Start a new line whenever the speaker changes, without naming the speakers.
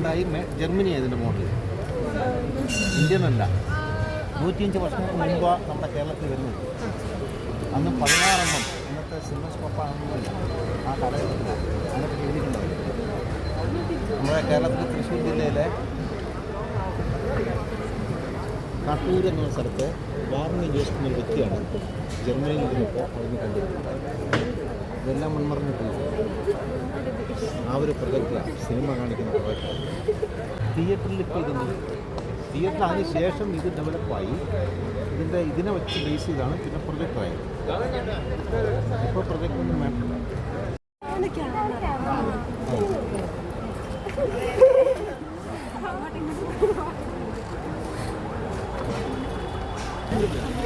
ഉണ്ടായി. ജർമ്മനി ഇതിൻ്റെ model, Indian അല്ല. 105 വർഷങ്ങൾക്ക് മുമ്പ് നമ്മുടെ കേരളത്തിൽ വരുന്നത്. അന്ന് 16 ഇന്നത്തെ സിനിമസ്കോപ്പാണെന്നില്ല ആ കാലഘട്ടത്തിൽ അന്നൊക്കെ എഴുതിയിട്ടുണ്ടാവില്ല. നമ്മുടെ കേരളത്തിലെ തൃശ്ശൂർ ജില്ലയിലെ കാട്ടൂർ എന്ന സ്ഥലത്ത് വാർണി ജോസ് എന്ന വ്യക്തിയാണ് ജർമ്മനിയിൽ നിന്നപ്പോൾ അവിടുന്ന് കണ്ടിരുന്നത്. ഇതെല്ലാം മുൻമറിഞ്ഞിട്ടില്ല. ആ ഒരു പ്രൊജക്റ്റാണ് സിനിമ കാണിക്കുന്ന പ്രൊജക്റ്റാണ്. തിയേറ്ററിൽ ഇപ്പോൾ ഇതൊന്നും, തിയേറ്ററിൽ അതിന് ശേഷം ഇത് ഡെവലപ്പായി. ഇതിനെ വെച്ച് ബേസ് ചെയ്താണ് പിന്നെ പ്രൊജക്റ്റായത്. ഇപ്പോൾ പ്രൊജക്റ്റൊന്നും വേണ്ട. Thank you.